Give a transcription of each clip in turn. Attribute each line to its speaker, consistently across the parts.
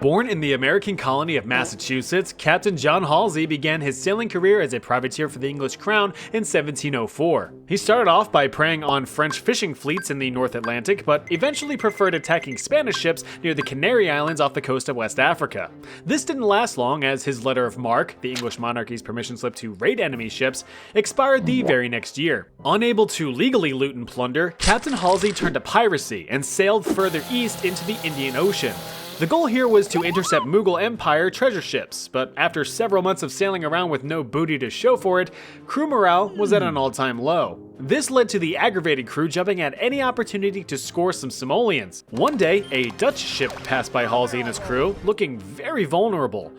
Speaker 1: Born in the American colony of Massachusetts, Captain John Halsey began his sailing career as a privateer for the English crown in 1704. He started off by preying on French fishing fleets in the North Atlantic, but eventually preferred attacking Spanish ships near the Canary Islands off the coast of West Africa. This didn't last long, as his letter of marque, the English monarchy's permission slip to raid enemy ships, expired the very next year. Unable to legally loot and plunder, Captain Halsey turned to piracy and sailed further east into the Indian Ocean. The goal here was to intercept Mughal Empire treasure ships, but after several months of sailing around with no booty to show for it, crew morale was at an all-time low. This led to the aggravated crew jumping at any opportunity to score some simoleons. One day, a Dutch ship passed by Halsey and his crew, looking very vulnerable.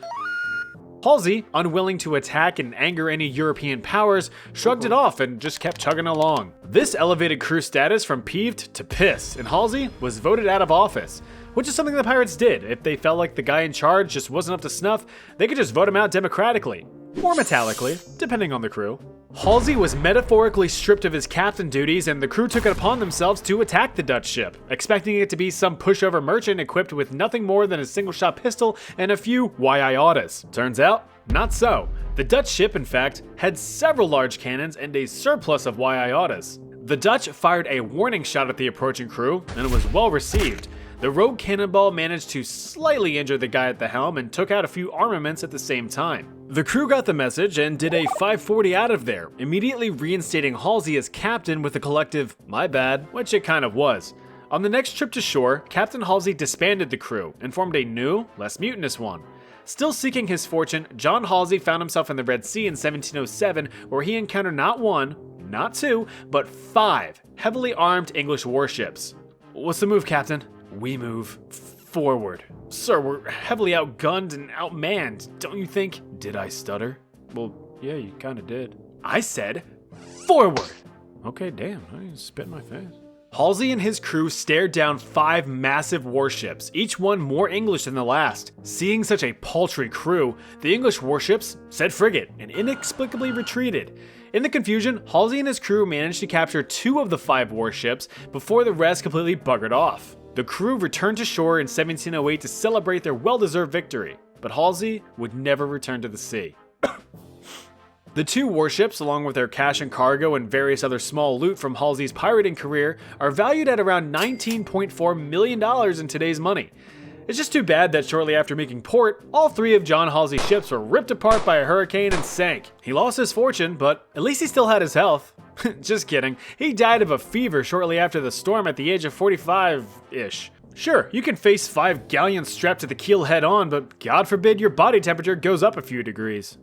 Speaker 1: Halsey, unwilling to attack and anger any European powers, shrugged it off and just kept chugging along. This elevated crew status from peeved to pissed, and Halsey was voted out of office. Which is something the pirates did. If they felt like the guy in charge just wasn't up to snuff, they could just vote him out democratically. Or metallically, depending on the crew. Halsey was metaphorically stripped of his captain duties, and the crew took it upon themselves to attack the Dutch ship, expecting it to be some pushover merchant equipped with nothing more than a single-shot pistol and a few why-I-oughtas. Turns out, not so. The Dutch ship, in fact, had several large cannons and a surplus of why-I-oughtas. The Dutch fired a warning shot at the approaching crew, and it was well received. The rogue cannonball managed to slightly injure the guy at the helm and took out a few armaments at the same time. The crew got the message and did a 540 out of there, immediately reinstating Halsey as captain with a collective, "my bad," which it kind of was. On the next trip to shore, Captain Halsey disbanded the crew and formed a new, less mutinous one. Still seeking his fortune, John Halsey found himself in the Red Sea in 1707, where he encountered not one, not two, but 5 heavily armed English warships. "What's the move, Captain?" "We move forward." "Sir, we're heavily outgunned and outmanned, don't you think?" Did I stutter? "Well, yeah, you kinda did." "I said forward!" "Okay, damn, I spit in my face." Halsey and his crew stared down 5 massive warships, each one more English than the last. Seeing such a paltry crew, the English warships said frigate and inexplicably retreated. In the confusion, Halsey and his crew managed to capture 2 of the 5 warships before the rest completely buggered off. The crew returned to shore in 1708 to celebrate their well-deserved victory, but Halsey would never return to the sea. The 2 warships, along with their cash and cargo and various other small loot from Halsey's pirating career, are valued at around $19.4 million in today's money. It's just too bad that shortly after making port, all 3 of John Halsey's ships were ripped apart by a hurricane and sank. He lost his fortune, but at least he still had his health. Just kidding. He died of a fever shortly after the storm at the age of 45-ish. Sure, you can face 5 galleons strapped to the keel head on, but God forbid your body temperature goes up a few degrees.